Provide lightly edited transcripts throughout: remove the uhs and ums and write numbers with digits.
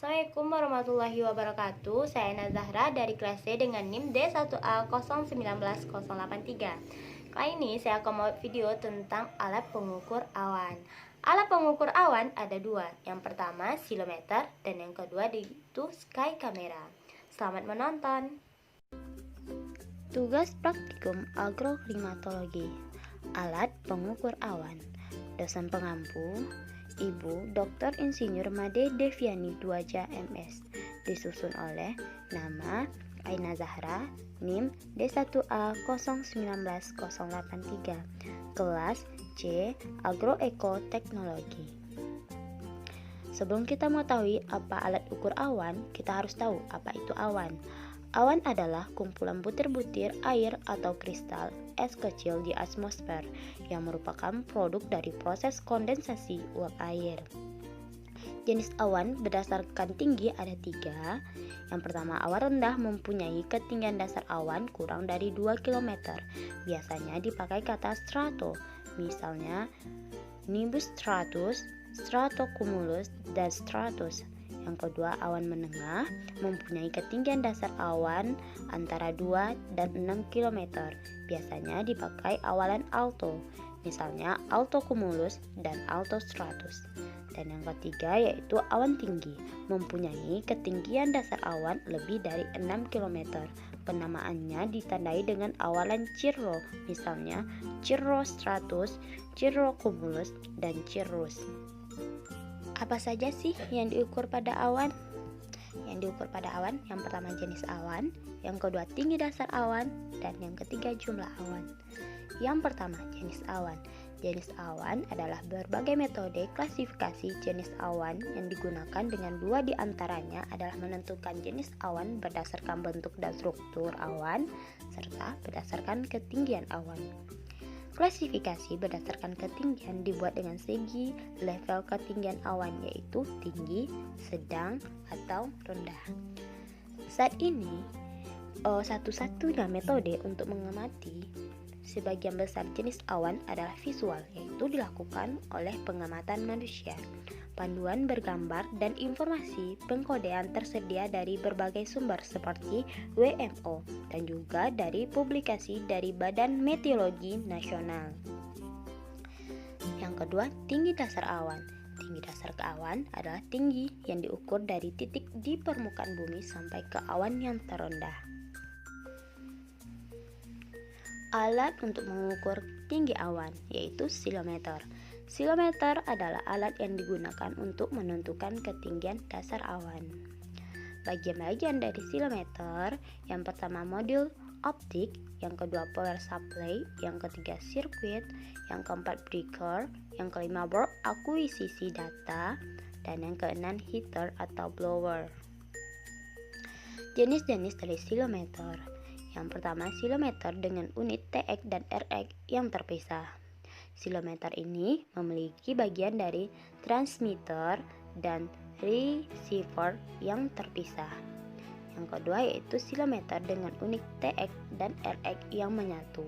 Assalamualaikum warahmatullahi wabarakatuh. Saya Ena Zahra dari kelas C dengan NIM D1A019083. Kali ini saya akan membuat video tentang alat pengukur awan. Alat pengukur awan ada dua. Yang pertama silometer dan yang kedua itu sky camera. Selamat menonton. Tugas praktikum agroklimatologi. Alat pengukur awan. Dosen pengampu Ibu Dr. Insinyur Made Deviani Dwaja MS. Disusun oleh nama Aina Zahra, NIM D1A019083, kelas C Agroekoteknologi. Sebelum kita mengetahui apa alat ukur awan, kita harus tahu apa itu awan. Awan adalah kumpulan butir-butir air atau kristal es kecil di atmosfer yang merupakan produk dari proses kondensasi uap air. Jenis awan berdasarkan tinggi ada tiga. Yang pertama, awan rendah mempunyai ketinggian dasar awan kurang dari 2 km. Biasanya dipakai kata strato, misalnya nimbus stratus, stratocumulus, dan stratus. Yang kedua, awan menengah mempunyai ketinggian dasar awan antara 2 dan 6 km. Biasanya dipakai awalan alto, misalnya altocumulus dan altostratus. Dan yang ketiga yaitu awan tinggi, mempunyai ketinggian dasar awan lebih dari 6 km. Penamaannya ditandai dengan awalan cirro, misalnya cirrostratus, cirrocumulus, dan cirrus. Apa saja sih yang diukur pada awan? Yang diukur pada awan, yang pertama jenis awan, yang kedua tinggi dasar awan, dan yang ketiga jumlah awan. Yang pertama jenis awan. Jenis awan adalah berbagai metode klasifikasi jenis awan yang digunakan, dengan dua di antaranya adalah menentukan jenis awan berdasarkan bentuk dan struktur awan, serta berdasarkan ketinggian awan. Klasifikasi berdasarkan ketinggian dibuat dengan segi level ketinggian awan, yaitu tinggi, sedang, atau rendah. Saat ini, satu-satunya metode untuk mengamati sebagian besar jenis awan adalah visual, yaitu dilakukan oleh pengamatan manusia. Panduan bergambar dan informasi pengkodean tersedia dari berbagai sumber seperti WMO dan juga dari publikasi dari Badan Meteorologi Nasional. Yang kedua, tinggi dasar awan. Tinggi dasar awan adalah tinggi yang diukur dari titik di permukaan bumi sampai ke awan yang terendah. Alat untuk mengukur tinggi awan yaitu silometer. Silometer adalah alat yang digunakan untuk menentukan ketinggian dasar awan. Bagian-bagian dari silometer, yang pertama modul optik, yang kedua power supply, yang ketiga sirkuit, yang keempat breaker, yang kelima board akuisisi data, dan yang keenam heater atau blower. Jenis-jenis dari silometer. Yang pertama silometer dengan unit TX dan RX yang terpisah. Silometer ini memiliki bagian dari transmitter dan receiver yang terpisah. Yang kedua yaitu silometer dengan unit TX dan RX yang menyatu.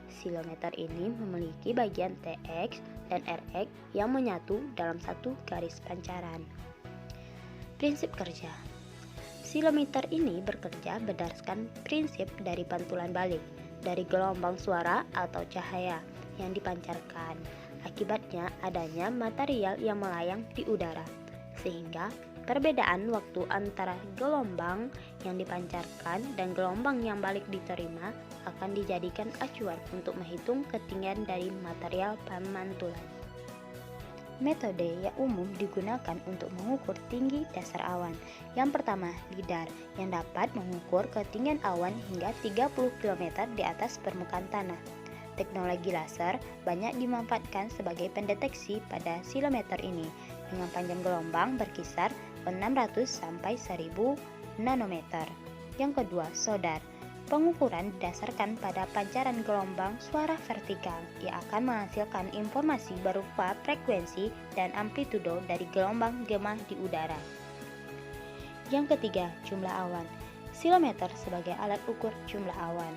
Silometer ini memiliki bagian TX dan RX yang menyatu dalam satu garis pancaran. Prinsip kerja. Silometer ini bekerja berdasarkan prinsip dari pantulan balik dari gelombang suara atau cahaya yang dipancarkan. Akibatnya adanya material yang melayang di udara, sehingga perbedaan waktu antara gelombang yang dipancarkan dan gelombang yang balik diterima akan dijadikan acuan untuk menghitung ketinggian dari material pemantulan. Metode yang umum digunakan untuk mengukur tinggi dasar awan. Yang pertama, lidar, yang dapat mengukur ketinggian awan hingga 30 km di atas permukaan tanah. Teknologi laser banyak dimanfaatkan sebagai pendeteksi pada silometer ini, dengan panjang gelombang berkisar 600 sampai 1000 nanometer. Yang kedua, sodar. Pengukuran didasarkan pada pancaran gelombang suara vertikal yang akan menghasilkan informasi berupa frekuensi dan amplitudo dari gelombang gema di udara. Yang ketiga, jumlah awan. Silometer sebagai alat ukur jumlah awan.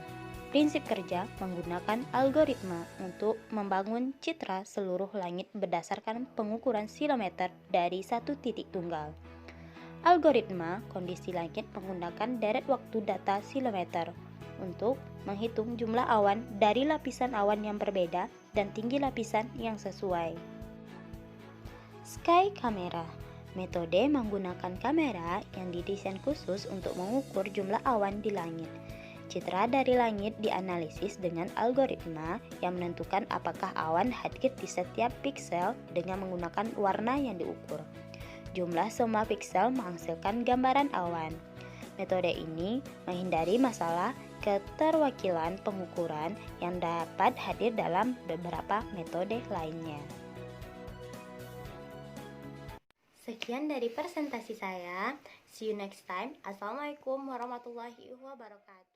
Prinsip kerja menggunakan algoritma untuk membangun citra seluruh langit berdasarkan pengukuran silometer dari satu titik tunggal. algoritma kondisi langit menggunakan deret waktu data silometer untuk menghitung jumlah awan dari lapisan awan yang berbeda dan tinggi lapisan yang sesuai. Sky Camera metode menggunakan kamera yang didesain khusus untuk mengukur jumlah awan di langit. Citra dari langit dianalisis dengan algoritma yang menentukan apakah awan hadir di setiap piksel dengan menggunakan warna yang diukur. Jumlah semua piksel menghasilkan gambaran awan. Metode ini menghindari masalah keterwakilan pengukuran yang dapat hadir dalam beberapa metode lainnya. Sekian dari presentasi saya. See you next time. Assalamualaikum warahmatullahi wabarakatuh.